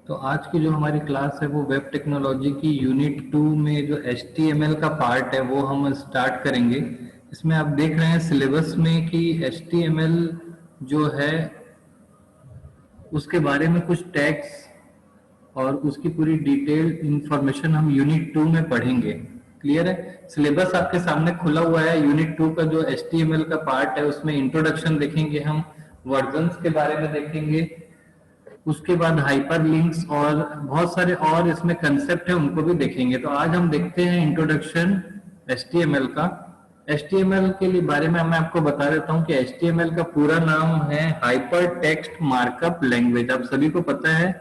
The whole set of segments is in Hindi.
तो आज की जो हमारी क्लास है वो वेब टेक्नोलॉजी की यूनिट 2 में जो HTML का पार्ट है वो हम स्टार्ट करेंगे। इसमें आप देख रहे हैं सिलेबस में कि HTML जो है उसके बारे में कुछ टैग्स और उसकी पूरी डिटेल्ड इंफॉर्मेशन हम यूनिट 2 में पढ़ेंगे। क्लियर है? सिलेबस आपके सामने खुला हुआ है। यूनिट 2 का जो HTML का पार्ट है उसमें इंट्रोडक्शन देखेंगे, हम वर्जन्स के बारे में देखेंगे, उसके बाद हाइपर लिंक्स और बहुत सारे और इसमें कंसेप्ट है उनको भी देखेंगे। तो आज हम देखते हैं इंट्रोडक्शन HTML का। HTML के लिए बारे में मैं आपको बता देता हूँ कि HTML का पूरा नाम है हाइपर टेक्स्ट मार्कअप लैंग्वेज। आप सभी को पता है,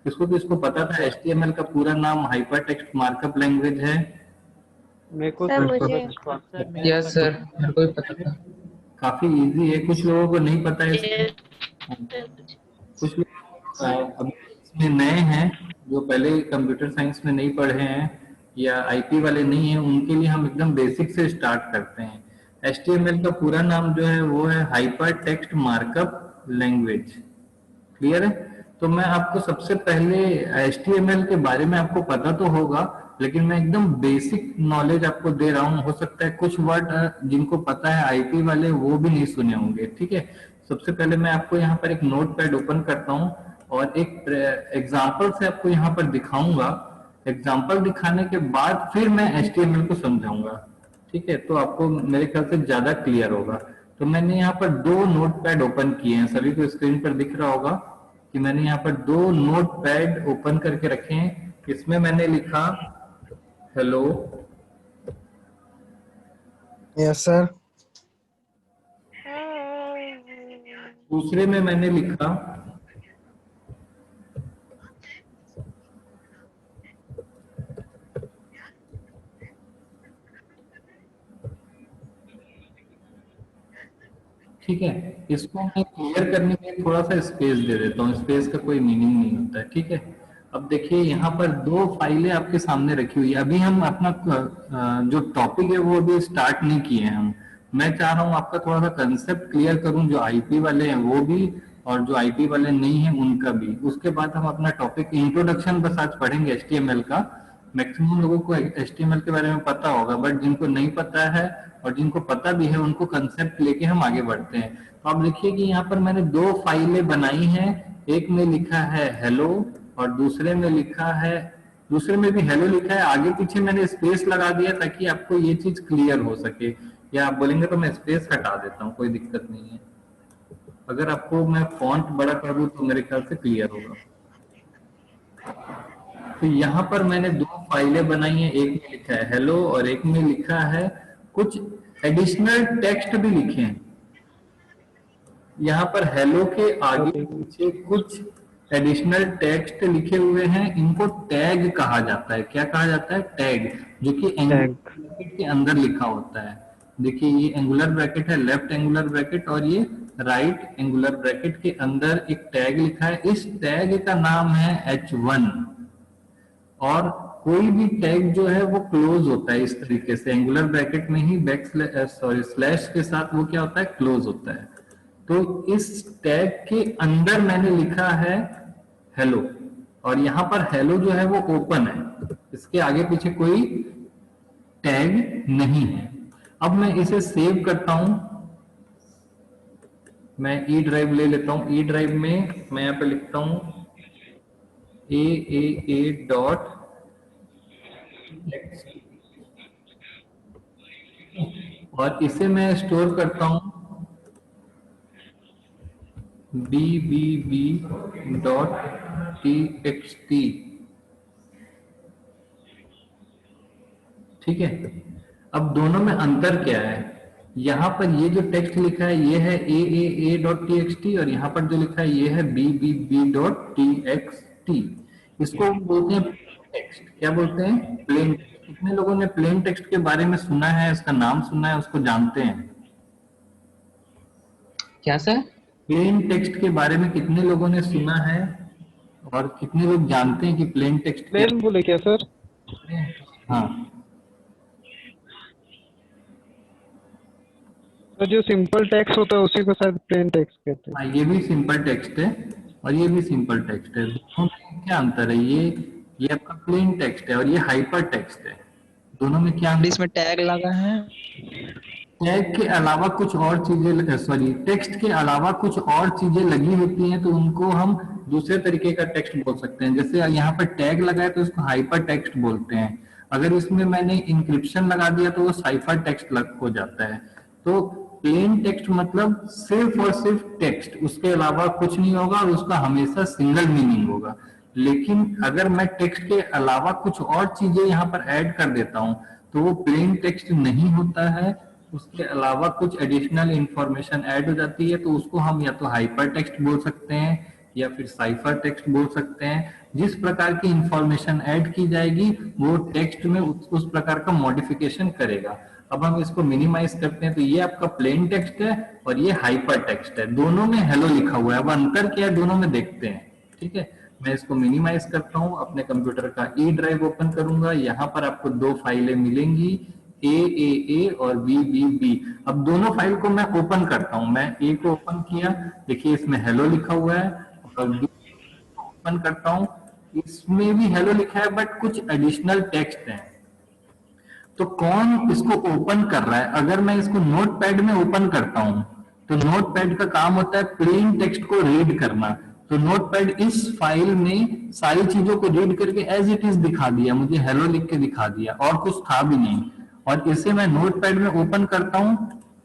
किसको पता था HTML का पूरा नाम हाइपर टेक्स्ट मार्कअप लैंग्वेज है? मेरे को सर मुझे यस सर, मेरे को भी पता था। काफी इजी है, कुछ लोगों को नहीं पता है। कुछ लोग अभी इसमें नए हैं जो पहले कंप्यूटर साइंस में नहीं पढ़े हैं या आईटी वाले नहीं हैं, उनके लिए हम एकदम बेसिक से स्टार्ट करते हैं। HTML का पूरा नाम जो है वो है hyper text markup language. Clear है? तो मैं आपको सबसे पहले HTML के बारे में आपको पता तो होगा, लेकिन मैं एकदम बेसिक नॉलेज आपको दे रहा हूँ। हो सकता है कुछ वर्ड जिनको पता है आईटी वाले वो भी नहीं सुने होंगे। ठीक है, सबसे पहले मैं आपको यहाँ पर एक नोट पैड ओपन करता हूँ और एक एग्जाम्पल से आपको यहाँ पर दिखाऊंगा। एग्जाम्पल दिखाने के बाद फिर मैं HTML को समझाऊंगा। ठीक है, तो आपको मेरे ख्याल से ज्यादा क्लियर होगा। तो मैंने यहाँ पर दो नोट पैड ओपन किए हैं, सभी को स्क्रीन पर दिख रहा होगा कि मैंने यहाँ पर दो नोट पैड ओपन करके रखे हैं। इसमें मैंने लिखा हेलो। Yes sir. दूसरे में मैंने लिखा ठीक है, इसको मैं क्लियर करने के लिए थोड़ा सा स्पेस दे देता हूँ। स्पेस का कोई मीनिंग नहीं होता है। ठीक है, अब देखिए यहाँ पर दो फाइलें आपके सामने रखी हुई है। अभी हम अपना जो टॉपिक है वो अभी स्टार्ट नहीं किए हैं हम। मैं चाह रहा हूँ आपका थोड़ा सा कंसेप्ट क्लियर करूँ, जो आईटी वाले हैं वो भी और जो आईटी वाले नहीं है उनका भी। उसके बाद हम अपना टॉपिक इंट्रोडक्शन बस आज पढ़ेंगे HTML का। मैक्सिमम लोगों को HTML के बारे में पता होगा, बट जिनको नहीं पता है और जिनको पता भी है उनको कंसेप्ट लेके हम आगे बढ़ते हैं। तो आप देखिए कि यहाँ पर मैंने दो फाइलें बनाई हैं। एक में लिखा है हेलो और दूसरे में लिखा है, दूसरे में भी हेलो लिखा है। आगे पीछे मैंने स्पेस लगा दिया ताकि आपको ये चीज क्लियर हो सके। या आप बोलेंगे तो मैं स्पेस हटा देता हूँ, कोई दिक्कत नहीं है। अगर आपको मैं फॉन्ट बड़ा कर दूं तो मेरे ख्याल से क्लियर होगा। तो यहाँ पर मैंने दो फाइलें बनाई हैं, एक में लिखा है हेलो और एक में लिखा है कुछ एडिशनल टेक्स्ट भी लिखे हैं। यहाँ पर हेलो के आगे पीछे कुछ एडिशनल टेक्स्ट लिखे हुए हैं। इनको टैग कहा जाता है। क्या कहा जाता है? टैग, जो कि एंगुलर ब्रैकेट के अंदर लिखा होता है। देखिए ये एंगुलर ब्रैकेट है, लेफ्ट एंगुलर ब्रैकेट, और ये राइट एंगुलर ब्रैकेट के अंदर एक टैग लिखा है। इस टैग का नाम है H1। और कोई भी टैग जो है वो क्लोज होता है इस तरीके से, एंगुलर ब्रैकेट में ही स्लैश के साथ वो क्या होता है? क्लोज होता है। तो इस टैग के अंदर मैंने लिखा है हेलो, और यहाँ पर हेलो जो है वो ओपन है, इसके आगे पीछे कोई टैग नहीं है। अब मैं इसे सेव करता हूं। मैं ई ड्राइव ले लेता हूं। ई ड्राइव में मैं यहाँ पे लिखता हूं a डॉट और इसे मैं स्टोर करता हूं bbb डॉट txt। ठीक है, अब दोनों में अंतर क्या है? यहाँ पर ये जो टेक्स्ट लिखा है ये है a डॉट txt और यहाँ पर जो लिखा है ये है bbb डॉट txt। इसको बोलते हैं टेक्स्ट। क्या बोलते हैं? Plain text. कितने लोगों ने प्लेन टेक्स्ट के बारे में सुना है, इसका नाम सुना है, उसको जानते हैं? क्या सर? प्लेन टेक्स्ट के बारे में कितने लोगों ने सुना है और कितने लोग जानते हैं कि प्लेन टेक्स्ट प्लेन बोले क्या सर? हाँ, तो जो सिंपल टेक्स्ट होता है उसी को शायद प्लेन टेक्स्ट कहते हैं। हाँ, ये भी सिंपल टेक्स्ट है और ये भी सिंपल टेक्स्ट है। दोनों में क्या अंतर है? ये आपका प्लेन टेक्स्ट है और ये हाइपर टेक्स्ट है, दोनों में क्या अंतर? इसमें टैग लगा है। टैग के अलावा कुछ और चीजें, सॉरी, टेक्स्ट के अलावा कुछ और चीजें लगी होती हैं तो उनको हम दूसरे तरीके का टेक्स्ट बोल सकते हैं। जैसे यहाँ पर टैग लगा है तो इसको हाइपर टेक्स्ट बोलते हैं। अगर इसमें मैंने इंक्रिप्शन लगा दिया तो वो साइफर टेक्स्ट हो जाता है। तो प्लेन टेक्स्ट मतलब सिर्फ और सिर्फ टेक्स्ट, उसके अलावा कुछ नहीं होगा और उसका हमेशा सिंगल मीनिंग होगा। लेकिन अगर मैं टेक्स्ट के अलावा कुछ और चीजें यहाँ पर ऐड कर देता हूँ तो वो प्लेन टेक्स्ट नहीं होता है, उसके अलावा कुछ एडिशनल इंफॉर्मेशन ऐड हो जाती है तो उसको हम या तो हाइपर टेक्स्ट बोल सकते हैं या फिर साइफर टेक्स्ट बोल सकते हैं। जिस प्रकार की इंफॉर्मेशन ऐड की जाएगी वो टेक्स्ट में उस प्रकार का मॉडिफिकेशन करेगा। अब हम इसको मिनिमाइज करते हैं तो ये आपका प्लेन टेक्स्ट है और ये हाइपर टेक्स्ट है, दोनों में हेलो लिखा हुआ है। अब अंतर क्या है दोनों में देखते हैं। ठीक है, मैं इसको मिनिमाइज करता हूं, अपने कंप्यूटर का ई ड्राइव ओपन करूंगा। यहाँ पर आपको दो फाइलें मिलेंगी, ए और बी। अब दोनों फाइल को मैं ओपन करता हूं। मैं ए को ओपन किया, देखिए इसमें हेलो लिखा हुआ है, और बी ओपन करता हूं, इसमें भी हेलो लिखा है बट कुछ एडिशनल टेक्स्ट है। तो कौन इसको ओपन कर रहा है? अगर मैं इसको नोटपैड में ओपन करता हूं तो नोटपैड का काम होता है प्लेन टेक्स्ट को रीड करना। तो नोटपैड इस फाइल में सारी चीजों को रीड करके एज इट इज दिखा दिया, मुझे हेलो लिख के दिखा दिया और कुछ था भी नहीं। और इसे मैं नोटपैड में ओपन करता हूं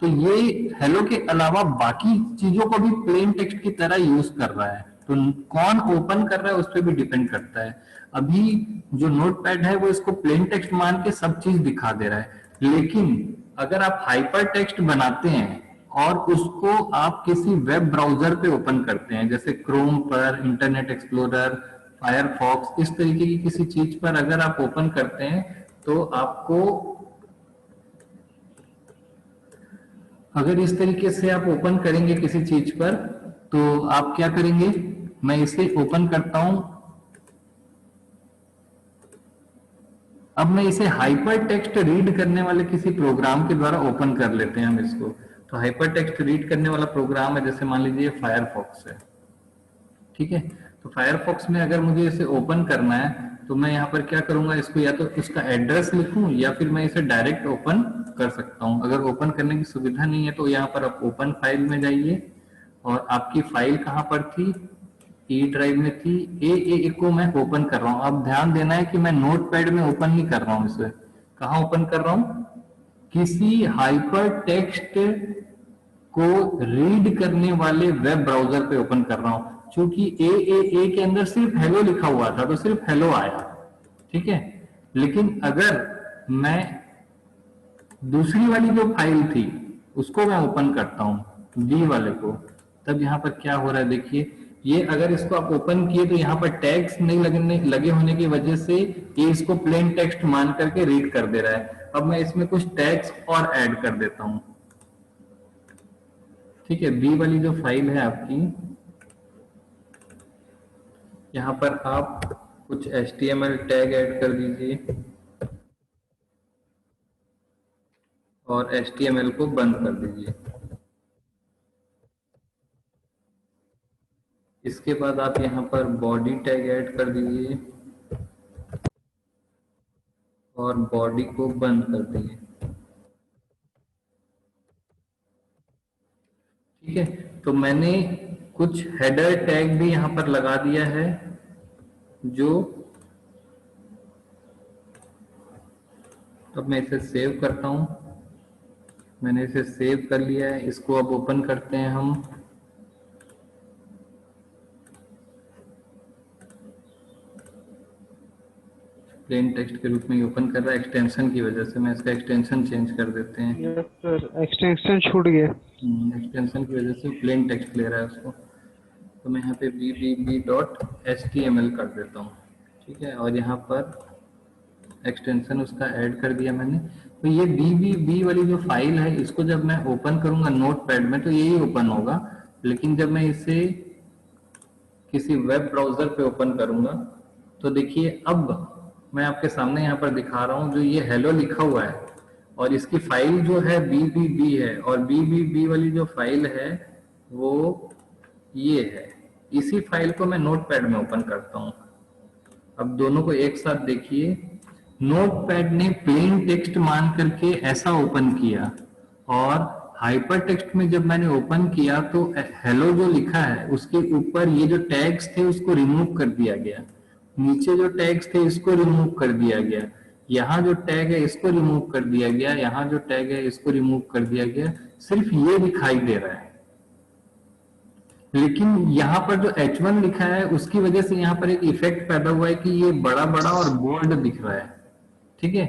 तो ये हेलो के अलावा बाकी चीजों को भी प्लेन टेक्स्ट की तरह यूज कर रहा है। तो कौन ओपन कर रहा है उस पर भी डिपेंड करता है। अभी जो नोटपैड है वो इसको प्लेन टेक्स्ट मान के सब चीज दिखा दे रहा है, लेकिन अगर आप हाइपर टेक्स्ट बनाते हैं और उसको आप किसी वेब ब्राउजर पे ओपन करते हैं, जैसे क्रोम पर, इंटरनेट एक्सप्लोरर, फायरफॉक्स, इस तरीके की किसी चीज पर अगर आप ओपन करते हैं तो आपको, अगर इस तरीके से आप ओपन करेंगे किसी चीज पर तो आप क्या करेंगे? मैं इसे ओपन करता हूं, अब मैं इसे हाइपर टेक्स्ट रीड करने वाले किसी प्रोग्राम के द्वारा ओपन कर लेते हैं हम इसको। तो हाइपर टेक्स्ट रीड करने वाला प्रोग्राम है, जैसे मान लीजिए फायरफॉक्स है। ठीक है, तो फायरफॉक्स में अगर मुझे इसे ओपन करना है तो मैं यहाँ पर क्या करूंगा, इसको या तो उसका एड्रेस लिखूं या फिर मैं इसे डायरेक्ट ओपन कर सकता हूं। अगर ओपन करने की सुविधा नहीं है तो यहाँ पर आप ओपन फाइल में जाइए और आपकी फाइल कहाँ पर थी? ई ड्राइव में थी। ए को मैं ओपन कर रहा हूँ। अब ध्यान देना है कि मैं नोटपैड में ओपन नहीं कर रहा हूँ इसे, कहाँ ओपन कर रहा हूँ? किसी हाइपर टेक्स्ट को रीड करने वाले वेब ब्राउजर पे ओपन कर रहा हूँ। क्योंकि ए के अंदर सिर्फ हेलो लिखा हुआ था तो सिर्फ हेलो आया। ठीक है, लेकिन अगर मैं दूसरी वाली जो फाइल थी उसको मैं ओपन करता हूँ, बी वाले को, तब यहाँ पर क्या हो रहा है देखिए, ये अगर इसको आप ओपन किए तो यहाँ पर टैग्स नहीं लगे होने की वजह से ये इसको प्लेन टेक्स्ट मान करके रीड कर दे रहा है। अब मैं इसमें कुछ टैग्स और ऐड कर देता हूं। ठीक है, बी वाली जो फाइल है आपकी, यहाँ पर आप कुछ HTML टैग ऐड कर दीजिए और HTML को बंद कर दीजिए। इसके बाद आप यहाँ पर बॉडी टैग ऐड कर दीजिए और बॉडी को बंद कर दीजिए। ठीक है, तो मैंने कुछ हेडर टैग भी यहाँ पर लगा दिया है, जो अब मैं इसे सेव करता हूं। मैंने इसे सेव कर लिया है, इसको अब ओपन करते हैं हम। प्लेन टेक्स्ट के रूप में ही ओपन कर रहा है, एक्सटेंशन की वजह से। मैं इसका एक्सटेंशन चेंज कर देते हैं। यस सर, एक्सटेंशन छूट गया। एक्सटेंशन की वजह से प्लेन टेक्स्ट ले रहा है उसको। तो मैं यहाँ पे bb.html कर देता हूँ। ठीक है, और यहाँ पर एक्सटेंशन उसका ऐड कर दिया मैंने। तो ये bb वाली जो फाइल है इसको जब मैं ओपन करूंगा नोटपैड में तो यही ओपन होगा, लेकिन जब मैं इसे किसी वेब ब्राउजर पे ओपन करूंगा तो देखिए अब मैं आपके सामने यहाँ पर दिखा रहा हूँ, जो ये हेलो लिखा हुआ है और इसकी फाइल जो है BBB है, और BBB वाली जो फाइल है वो ये है। इसी फाइल को मैं नोटपैड में ओपन करता हूँ। अब दोनों को एक साथ देखिए। नोटपैड ने प्लेन टेक्स्ट मान करके ऐसा ओपन किया, और हाइपर टेक्स्ट में जब मैंने ओपन किया तो हेलो जो लिखा है उसके ऊपर ये जो टैग्स थे उसको रिमूव कर दिया गया, नीचे जो टैग्स थे इसको रिमूव कर दिया गया, यहाँ जो टैग है इसको रिमूव कर दिया गया, यहाँ जो टैग है इसको रिमूव कर दिया गया, सिर्फ ये दिखाई दे रहा है। लेकिन यहाँ पर जो H1 लिखा है उसकी वजह से यहाँ पर एक इफेक्ट पैदा हुआ है कि ये बड़ा बड़ा और बोल्ड दिख रहा है। ठीक है,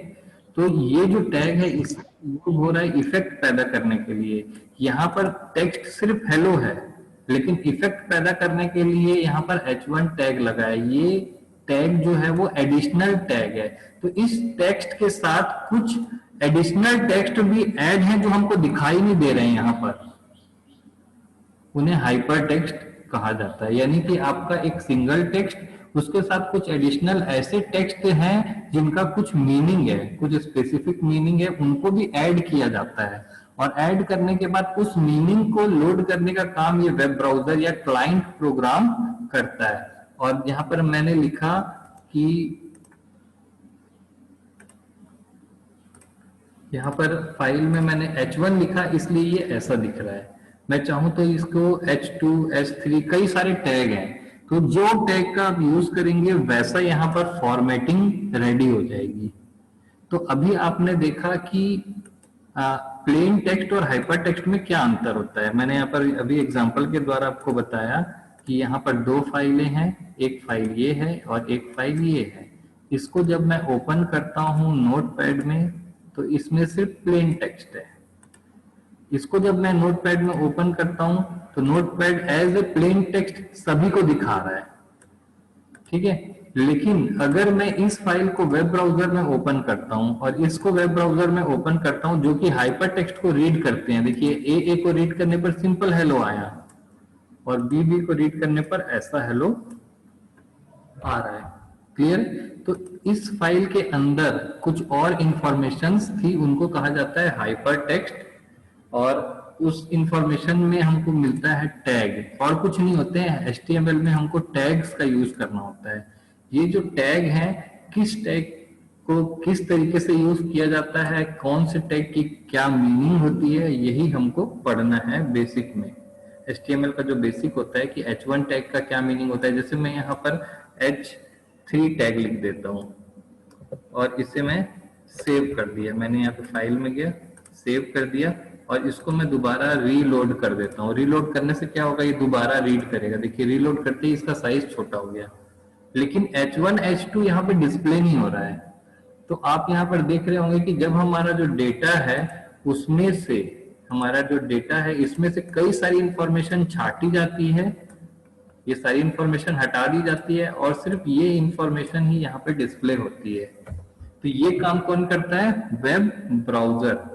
तो ये जो टैग है इस यूज हो रहा है इफेक्ट पैदा करने के लिए। यहाँ पर टेक्स्ट सिर्फ हेलो है, लेकिन इफेक्ट पैदा करने के लिए यहाँ पर H1 टैग लगा है। ये टैग जो है वो एडिशनल टैग है, तो इस टेक्स्ट के साथ कुछ एडिशनल टेक्स्ट भी ऐड है जो हमको दिखाई नहीं दे रहे हैं यहाँ पर, उन्हें हाइपर टेक्स्ट कहा जाता है। यानी कि आपका एक सिंगल टेक्स्ट, उसके साथ कुछ एडिशनल ऐसे टेक्स्ट हैं जिनका कुछ मीनिंग है, कुछ स्पेसिफिक मीनिंग है, उनको भी ऐड किया जाता है। और ऐड करने के बाद उस मीनिंग को लोड करने का काम ये वेब ब्राउजर या क्लाइंट प्रोग्राम करता है। और यहाँ पर मैंने लिखा कि यहाँ पर फाइल में मैंने H1 लिखा, इसलिए ये ऐसा दिख रहा है। मैं चाहूं तो इसको H2, H3 कई सारे टैग हैं, तो जो टैग का आप यूज करेंगे वैसा यहाँ पर फॉर्मेटिंग रेडी हो जाएगी। तो अभी आपने देखा कि प्लेन टेक्स्ट और हाइपर टेक्स्ट में क्या अंतर होता है। मैंने यहाँ पर अभी एग्जांपल के द्वारा आपको बताया कि यहाँ पर दो फाइलें हैं, एक फाइल ये है और एक फाइल ये है। इसको जब मैं ओपन करता हूँ नोटपैड में तो इसमें सिर्फ प्लेन टेक्स्ट है। इसको जब मैं नोटपैड में ओपन करता हूं तो Notepad as a plain text सभी को दिखा रहा है। ठीक है, लेकिन अगर मैं इस फाइल को वेब ब्राउजर में ओपन करता हूं और इसको वेब ब्राउजर में ओपन करता हूं जो कि हाइपर टेक्स्ट को रीड करते हैं, देखिए ए को रीड करने पर सिंपल हेलो आया और बी को रीड करने पर ऐसा हेलो आ रहा है। क्लियर? तो इस फाइल के अंदर कुछ और इंफॉर्मेशंस थी, उनको कहा जाता है हाइपर टेक्स्ट, और उस इंफॉर्मेशन में हमको मिलता है टैग, और कुछ नहीं होते हैं। HTML में हमको टैग्स का यूज करना होता है। ये जो टैग है, किस टैग को किस तरीके से यूज किया जाता है, कौन से टैग की क्या मीनिंग होती है, यही हमको पढ़ना है बेसिक में। HTML का जो बेसिक होता है कि H1 टैग का क्या मीनिंग होता है। जैसे मैं यहाँ पर H3 टैग लिख देता हूँ और इसे मैं सेव कर दिया, मैंने यहाँ पे फाइल में गया, सेव कर दिया और इसको मैं दोबारा रीलोड कर देता हूँ। रीलोड करने से क्या होगा, ये दोबारा रीड करेगा। देखिए रीलोड करते ही इसका साइज छोटा हो गया, लेकिन H1 H2 यहाँ पे डिस्प्ले नहीं हो रहा है। तो आप यहाँ पर देख रहे होंगे कि जब हमारा जो डेटा है उसमें से हमारा जो डेटा है इसमें से कई सारी इंफॉर्मेशन छाटी जाती है, ये सारी इंफॉर्मेशन हटा दी जाती है और सिर्फ ये इंफॉर्मेशन ही यहाँ पे डिस्प्ले होती है। तो ये काम कौन करता है, वेब ब्राउजर।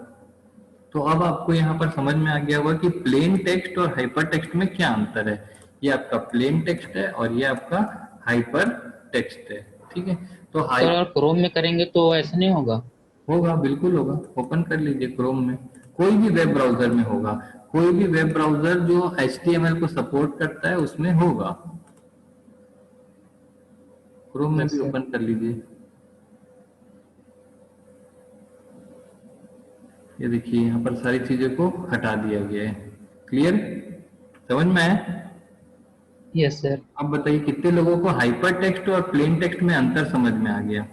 तो अब आपको यहाँ पर समझ में आ गया होगा कि प्लेन टेक्स्ट और हाइपर टेक्स्ट में क्या अंतर है। ये आपका प्लेन टेक्स्ट है और ये आपका हाइपर टेक्स्ट है। ठीक है, तो सर अगर क्रोम में करेंगे तो ऐसा नहीं होगा? होगा, बिल्कुल होगा। ओपन कर लीजिए क्रोम में, कोई भी वेब ब्राउजर में होगा, कोई भी वेब ब्राउजर जो HTML को सपोर्ट करता है उसमें होगा। क्रोम में भी ओपन कर लीजिए। ये देखिए यहाँ पर सारी चीजें को हटा दिया गया है। क्लियर, समझ में आया? Yes sir. अब बताइए कितने लोगों को हाइपर टेक्स्ट और प्लेन टेक्स्ट में अंतर समझ में आ गया?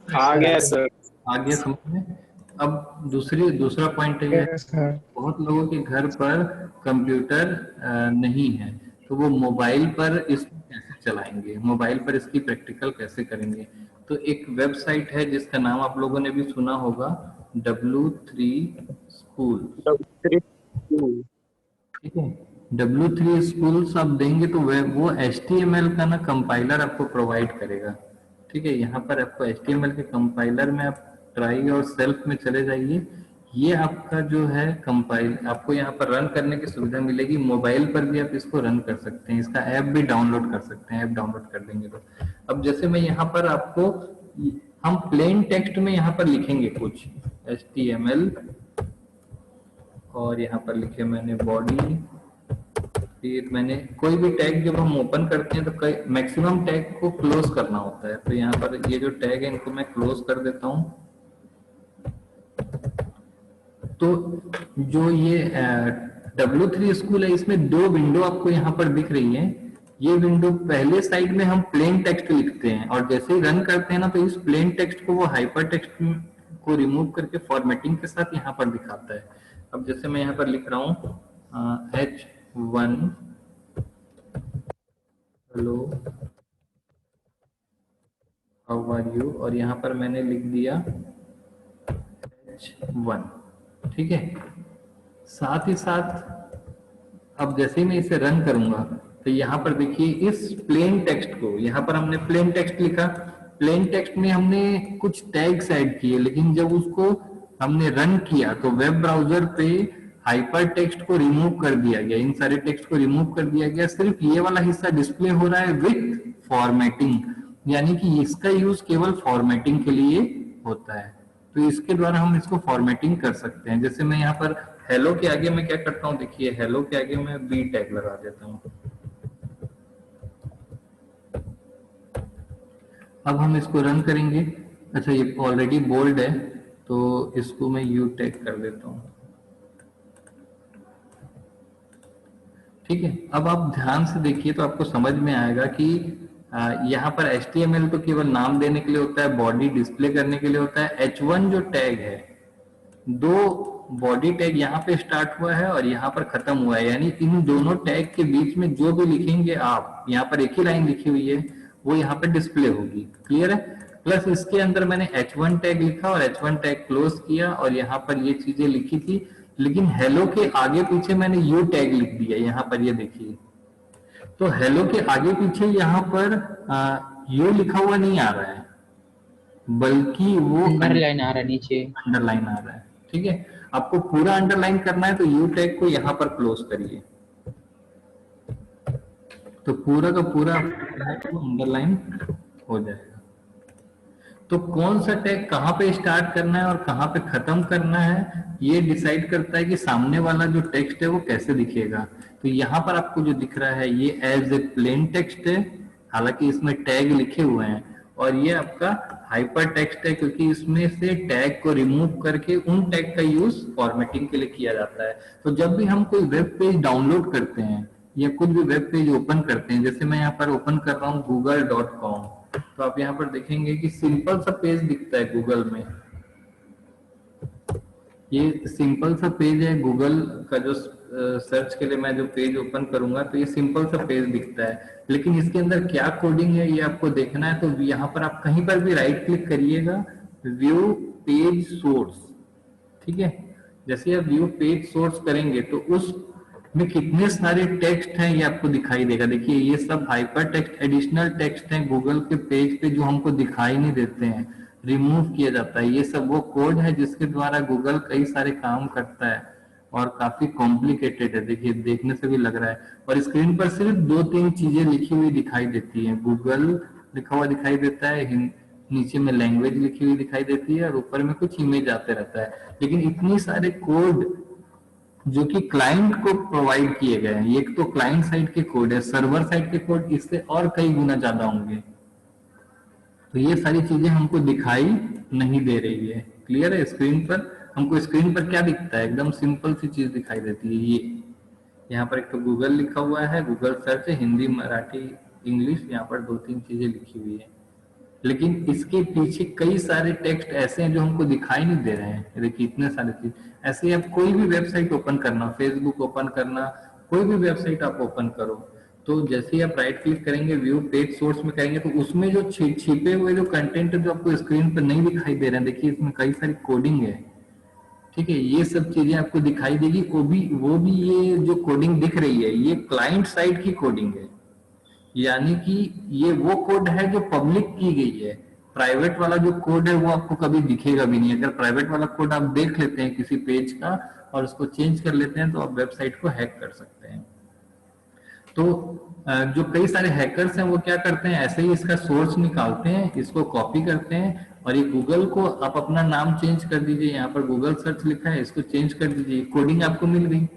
आ गया सर। आ गया समझ में। अब दूसरा पॉइंट है, बहुत लोगों के घर पर कंप्यूटर नहीं है, तो वो मोबाइल पर इसको कैसे चलाएंगे, मोबाइल पर इसकी प्रैक्टिकल कैसे करेंगे। तो एक वेबसाइट है जिसका नाम आप लोगों ने भी सुना होगा, W3 स्कूल। ठीक है, W3 स्कूल्स आप देंगे तो वो HTML का ना कंपाइलर आपको प्रोवाइड करेगा। ठीक है, यहाँ पर आपको HTML के कंपाइलर में आप ट्राई और सेल्फ में चले जाइए। ये आपका जो है कंपाइल आपको यहाँ पर रन करने की सुविधा मिलेगी। मोबाइल पर भी आप इसको रन कर सकते हैं, इसका ऐप भी डाउनलोड कर सकते हैं। ऐप डाउनलोड कर देंगे तो अब जैसे मैं यहाँ पर आपको, हम प्लेन टेक्स्ट में यहाँ पर लिखेंगे कुछ HTML और यहाँ पर लिखे मैंने बॉडी फिर मैंने कोई भी टैग जब हम ओपन करते हैं तो कई मैक्सिमम टैग को क्लोज करना होता है, तो यहाँ पर ये जो टैग है इनको मैं क्लोज कर देता हूँ। तो जो ये W3 स्कूल है इसमें दो विंडो आपको यहाँ पर दिख रही है। ये विंडो पहले साइड में हम प्लेन टेक्स्ट लिखते हैं और जैसे ही रन करते हैं ना तो इस प्लेन टेक्स्ट को वो हाइपर टेक्स्ट को रिमूव करके फॉर्मेटिंग के साथ यहाँ पर दिखाता है। अब जैसे मैं यहाँ पर लिख रहा हूँ H1 hello how are you, और यहाँ पर मैंने लिख दिया H1, ठीक है। साथ ही साथ अब जैसे ही मैं इसे रन करूंगा तो यहाँ पर देखिए इस प्लेन टेक्स्ट को, यहाँ पर हमने प्लेन टेक्स्ट लिखा, प्लेन टेक्स्ट में हमने कुछ टैग्स ऐड किए, लेकिन जब उसको हमने रन किया तो वेब ब्राउजर पे हाइपर टेक्स्ट को रिमूव कर दिया गया, इन सारे टेक्स्ट को रिमूव कर दिया गया, सिर्फ ये वाला हिस्सा डिस्प्ले हो रहा है विथ फॉर्मेटिंग, यानी कि इसका यूज केवल फॉर्मेटिंग के लिए होता है। तो इसके द्वारा हम इसको फॉर्मेटिंग कर सकते हैं। जैसे मैं यहाँ पर हेलो के आगे मैं क्या करता हूँ, देखिए हेलो के आगे मैं बी टैग लगा देता हूँ। अब हम इसको रन करेंगे। अच्छा ये ऑलरेडी बोल्ड है तो इसको मैं यू टैग कर देता हूँ, ठीक है। अब आप ध्यान से देखिए तो आपको समझ में आएगा कि यहाँ पर HTML तो केवल नाम देने के लिए होता है, बॉडी डिस्प्ले करने के लिए होता है। H1 जो टैग है, दो बॉडी टैग यहाँ पे स्टार्ट हुआ है और यहाँ पर खत्म हुआ है, यानी इन दोनों टैग के बीच में जो भी लिखेंगे आप, यहाँ पर एक ही लाइन लिखी हुई है वो यहाँ पे डिस्प्ले होगी, क्लियर है। प्लस इसके अंदर मैंने H1 टैग लिखा और H1 टैग क्लोज किया और यहाँ पर ये चीजें लिखी थी, लेकिन हेलो के आगे पीछे मैंने यू टैग लिख दिया। यहाँ पर ये देखिए तो हेलो के आगे पीछे यहाँ पर यू लिखा हुआ नहीं आ रहा है, बल्कि वो अंडरलाइन आ रहा है नीचे, अंडरलाइन आ रहा है, ठीक है। आपको पूरा अंडरलाइन करना है तो यू टैग को यहाँ पर क्लोज करिए, तो पूरा का पूरा अंडरलाइन हो जाएगा। तो कौन सा टैग कहाँ पे स्टार्ट करना है और कहाँ पे खत्म करना है ये डिसाइड करता है कि सामने वाला जो टेक्स्ट है वो कैसे दिखेगा। तो यहाँ पर आपको जो दिख रहा है ये एज ए प्लेन टेक्स्ट है, हालांकि इसमें टैग लिखे हुए हैं, और ये आपका हाइपर टेक्स्ट है क्योंकि इसमें से टैग को रिमूव करके उन टैग का यूज फॉर्मेटिंग के लिए किया जाता है। तो जब भी हम कोई वेब पेज डाउनलोड करते हैं या कुछ भी वेब पेज ओपन करते हैं, जैसे मैं यहाँ पर ओपन कर रहा हूँ google.com, तो आप यहाँ पर देखेंगे कि सिंपल सा पेज दिखता है गूगल में, ये सिंपल सा पेज है गूगल का, जो सर्च के लिए मैं जो पेज ओपन करूंगा तो ये सिंपल सा पेज दिखता है, लेकिन इसके अंदर क्या कोडिंग है ये आपको देखना है। तो यहाँ पर आप कहीं पर भी राइट क्लिक करिएगा, व्यू पेज सोर्स, ठीक है। जैसे आप व्यू पेज सोर्स करेंगे तो उस में कितने सारे टेक्स्ट हैं ये आपको दिखाई देगा। देखिए ये सब हाइपर टेक्स्ट एडिशनल टेक्स्ट हैं गूगल के पेज पे जो हमको दिखाई नहीं देते हैं, रिमूव किया जाता है। ये सब वो कोड है जिसके द्वारा गूगल कई सारे काम करता है और काफी कॉम्प्लिकेटेड है, देखिए देखने से भी लग रहा है। और स्क्रीन पर सिर्फ 2-3 चीजें लिखी हुई दिखाई देती है, गूगल लिखा हुआ दिखाई देता है, नीचे में लैंग्वेज लिखी हुई दिखाई देती है और ऊपर में कुछ इमेज आते रहता है। लेकिन इतनी सारे कोड जो कि क्लाइंट को प्रोवाइड किए गए हैं, एक तो क्लाइंट साइड के कोड है, सर्वर साइड के कोड इससे और कई गुना ज्यादा होंगे, तो ये सारी चीजें हमको दिखाई नहीं दे रही है, क्लियर है। स्क्रीन पर हमको स्क्रीन पर क्या दिखता है, एकदम सिंपल सी चीज दिखाई देती है। ये यहाँ पर एक तो गूगल लिखा हुआ है, गूगल सर्च है, हिंदी मराठी इंग्लिश, यहाँ पर 2-3 चीजें लिखी हुई है, लेकिन इसके पीछे कई सारे टेक्स्ट ऐसे हैं जो हमको दिखाई नहीं दे रहे हैं। देखिए इतने सारे चीज ऐसे, आप कोई भी वेबसाइट ओपन करना, फेसबुक ओपन करना, कोई भी वेबसाइट आप ओपन करो, तो जैसे ही आप राइट क्लिक करेंगे व्यू पेज सोर्स में करेंगे तो उसमें जो छिपे हुए जो कंटेंट है जो आपको स्क्रीन पर नहीं दिखाई दे रहे हैं, देखिए इसमें कई सारी कोडिंग है, ठीक है। ये सब चीजें आपको दिखाई देगी, वो भी ये जो कोडिंग दिख रही है ये क्लाइंट साइड की कोडिंग है, यानी कि ये वो कोड है जो पब्लिक की गई है। प्राइवेट वाला जो कोड है वो आपको कभी दिखेगा भी नहीं। अगर प्राइवेट वाला कोड आप देख लेते हैं किसी पेज का और उसको चेंज कर लेते हैं तो आप वेबसाइट को हैक कर सकते हैं। तो जो कई सारे हैकर्स हैं वो क्या करते हैं, ऐसे ही इसका सोर्स निकालते हैं, इसको कॉपी करते हैं और ये गूगल को आप अपना नाम चेंज कर दीजिए, यहाँ पर गूगल सर्च लिखा है, इसको चेंज कर दीजिए, कोडिंग आपको मिल गई,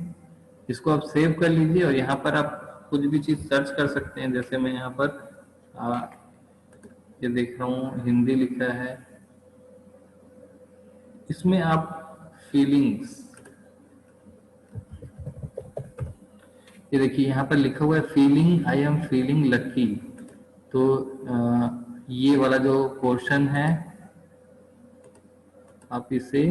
इसको आप सेव कर लीजिए और यहाँ पर आप कुछ भी चीज सर्च कर सकते हैं। जैसे मैं यहाँ पर ये देख रहा हूँ हिंदी लिखा है, इसमें आप फीलिंग्स, ये देखिए यहाँ पर लिखा हुआ है feeling, I am feeling lucky. तो ये वाला जो पोर्शन है आप इसे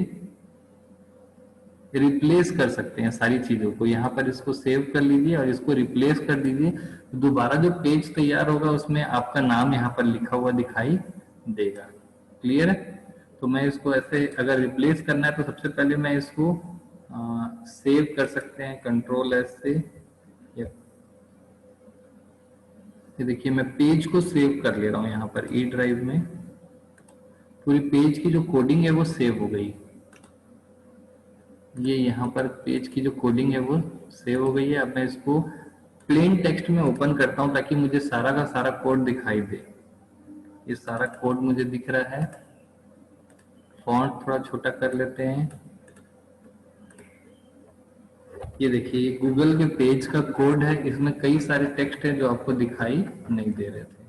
रिप्लेस कर सकते हैं सारी चीजों को। यहाँ पर इसको सेव कर लीजिए और इसको रिप्लेस कर दीजिए। तो दोबारा जो पेज तैयार होगा उसमें आपका नाम यहाँ पर लिखा हुआ दिखाई देगा। क्लियर है? तो मैं इसको ऐसे अगर रिप्लेस करना है तो सबसे पहले मैं इसको सेव कर सकते हैं कंट्रोल एस से। ये देखिए मैं पेज को सेव कर ले रहा हूँ यहाँ पर ई ड्राइव में, पूरी पेज की जो कोडिंग है वो सेव हो गई। ये यहाँ पर पेज की जो कोडिंग है वो सेव हो गई है। अब मैं इसको प्लेन टेक्स्ट में ओपन करता हूँ ताकि मुझे सारा का सारा कोड दिखाई दे। ये सारा कोड मुझे दिख रहा है। फॉन्ट थोड़ा छोटा कर लेते हैं। ये देखिए ये गूगल के पेज का कोड है, इसमें कई सारे टेक्स्ट हैं जो आपको दिखाई नहीं दे रहे थे।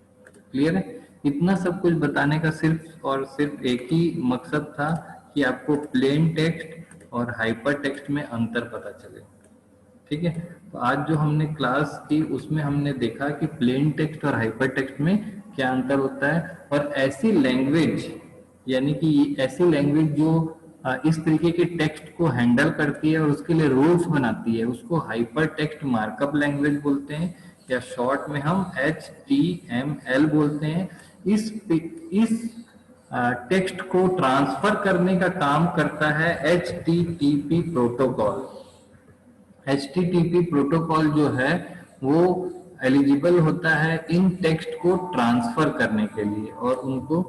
क्लियर है? इतना सब कुछ बताने का सिर्फ और सिर्फ एक ही मकसद था कि आपको प्लेन टेक्स्ट और हाइपर टेक्स्ट में अंतर पता चले। ठीक है? तो आज जो हमने क्लास की उसमें हमने देखा कि प्लेन टेक्स्ट और हाइपर टेक्स्ट में क्या अंतर होता है, और ऐसी लैंग्वेज यानी कि ऐसी लैंग्वेज जो इस तरीके के टेक्स्ट को हैंडल करती है और उसके लिए रूल्स बनाती है, उसको हाइपर टेक्स्ट मार्कअप लैंग्वेज बोलते हैं, या शॉर्ट में हम HTML बोलते हैं। इस टेक्स्ट को ट्रांसफर करने का काम करता है HTTP प्रोटोकॉल। HTTP प्रोटोकॉल जो है वो एलिजिबल होता है इन टेक्स्ट को ट्रांसफर करने के लिए, और उनको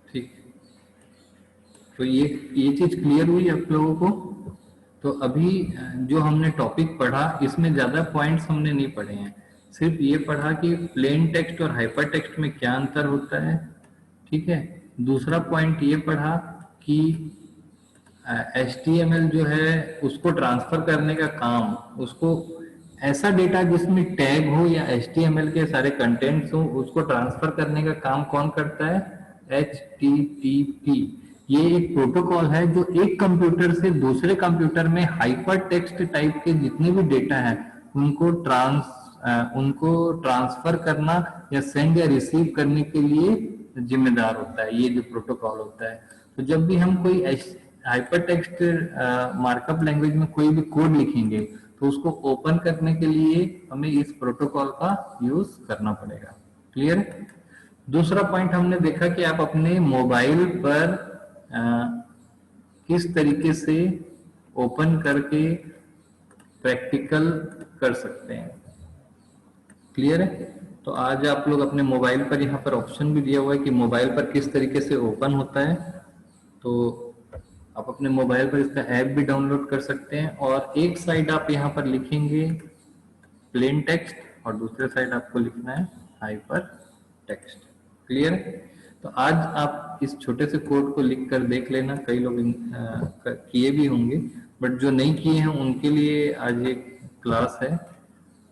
ठीक। तो ये चीज क्लियर हुई आप लोगों को? तो अभी जो हमने टॉपिक पढ़ा इसमें ज्यादा पॉइंट्स हमने नहीं पढ़े हैं, सिर्फ ये पढ़ा कि प्लेन टेक्स्ट और हाइपर टेक्स्ट में क्या अंतर होता है। ठीक है? दूसरा पॉइंट ये पढ़ा कि HTML जो है उसको ट्रांसफर करने का काम, उसको ऐसा डेटा जिसमें टैग हो या HTML के सारे कंटेंट्स हो उसको ट्रांसफर करने का काम कौन करता है? HTTP। ये एक प्रोटोकॉल है जो एक कंप्यूटर से दूसरे कंप्यूटर में हाइपर टेक्स्ट टाइप के जितने भी डेटा है उनको ट्रांसफर करना या सेंड या रिसीव करने के लिए जिम्मेदार होता है, ये जो प्रोटोकॉल होता है। तो जब भी हम कोई हाइपर टेक्स्ट मार्कअप लैंग्वेज में कोई भी कोड लिखेंगे तो उसको ओपन करने के लिए हमें इस प्रोटोकॉल का यूज करना पड़ेगा। क्लियर? दूसरा पॉइंट हमने देखा कि आप अपने मोबाइल पर किस तरीके से ओपन करके प्रैक्टिकल कर सकते हैं। क्लियर है? तो आज आप लोग अपने मोबाइल पर, यहाँ पर ऑप्शन भी दिया हुआ है कि मोबाइल पर किस तरीके से ओपन होता है, तो आप अपने मोबाइल पर इसका ऐप भी डाउनलोड कर सकते हैं। और एक साइड आप यहाँ पर लिखेंगे प्लेन टेक्स्ट और दूसरे साइड आपको लिखना है हाइपर टेक्स्ट। क्लियर है? तो आज आप इस छोटे से कोड को लिख कर देख लेना, कई लोग किए भी होंगे, बट जो नहीं किए हैं उनके लिए आज एक क्लास है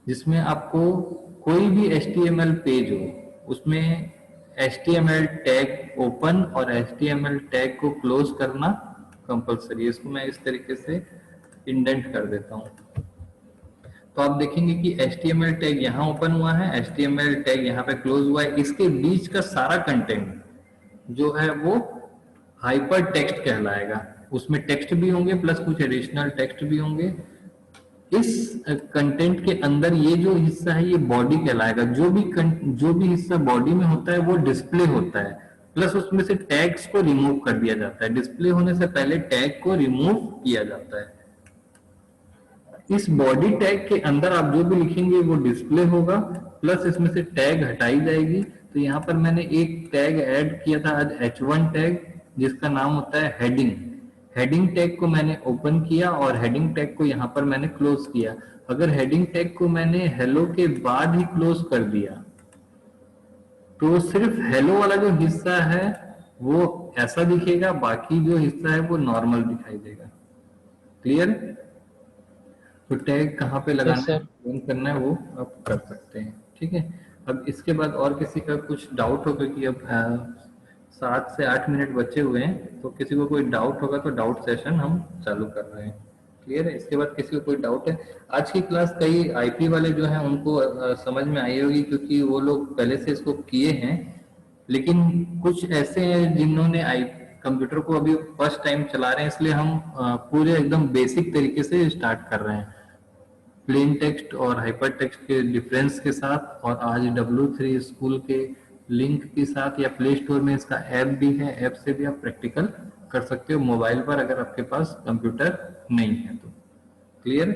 जिसमें आपको कोई भी HTML पेज हो उसमें HTML टैग ओपन और HTML टैग को क्लोज करना कंपलसरी है। इसको मैं इस तरीके से इंडेंट कर देता हूँ तो आप देखेंगे कि HTML टैग यहाँ ओपन हुआ है, HTML टैग यहाँ पे क्लोज हुआ है। इसके बीच का सारा कंटेंट जो है वो हाइपर टेक्स्ट कहलाएगा। उसमें टेक्स्ट भी होंगे प्लस कुछ एडिशनल टेक्स्ट भी होंगे। इस कंटेंट के अंदर ये जो हिस्सा है ये बॉडी कहलाएगा। जो भी हिस्सा बॉडी में होता है वो डिस्प्ले होता है, प्लस उसमें से टैग्स को रिमूव कर दिया जाता है। डिस्प्ले होने से पहले टैग को रिमूव किया जाता है। इस बॉडी टैग के अंदर आप जो भी लिखेंगे वो डिस्प्ले होगा, प्लस इसमें से टैग हटाई जाएगी। तो यहाँ पर मैंने एक टैग ऐड किया था आज, H1 टैग, जिसका नाम होता है हेडिंग। हेडिंग टैग को मैंने ओपन किया और हेडिंग टैग को यहाँ पर मैंने क्लोज किया। अगर हेडिंग टैग को मैंने हेलो के बाद ही क्लोज कर दिया तो सिर्फ हेलो वाला जो हिस्सा है वो ऐसा दिखेगा, बाकी जो हिस्सा है वो नॉर्मल दिखाई देगा। क्लियर? तो टैग कहाँ पे लगाना यस है, सर। बंद करना है, वो आप कर सकते हैं। ठीक है। अब इसके बाद और किसी का कुछ डाउट होगा कि अब 7 से 8 मिनट बचे हुए हैं, तो किसी को कोई डाउट होगा तो डाउट सेशन हम चालू कर रहे हैं। क्लियर है? इसके बाद किसी को कोई डाउट है? आज की क्लास कई आईपी वाले जो हैं उनको समझ में आई होगी, क्योंकि वो लोग पहले से इसको किए हैं। लेकिन कुछ ऐसे हैं जिन्होंने आई कंप्यूटर को अभी फर्स्ट टाइम चला रहे हैं, इसलिए हम पूरे एकदम बेसिक तरीके से स्टार्ट कर रहे हैं, प्लेन टेक्स्ट और हाइपर टेक्स्ट के डिफरेंस के साथ। और आज W3 स्कूल के लिंक के साथ, या प्ले स्टोर में इसका ऐप भी है, ऐप से भी आप प्रैक्टिकल कर सकते हो मोबाइल पर, अगर आपके पास कंप्यूटर नहीं है तो। क्लियर?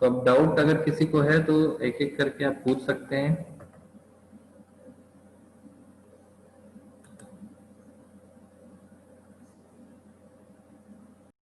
तो अब डाउट अगर किसी को है तो एक एक करके आप पूछ सकते हैं।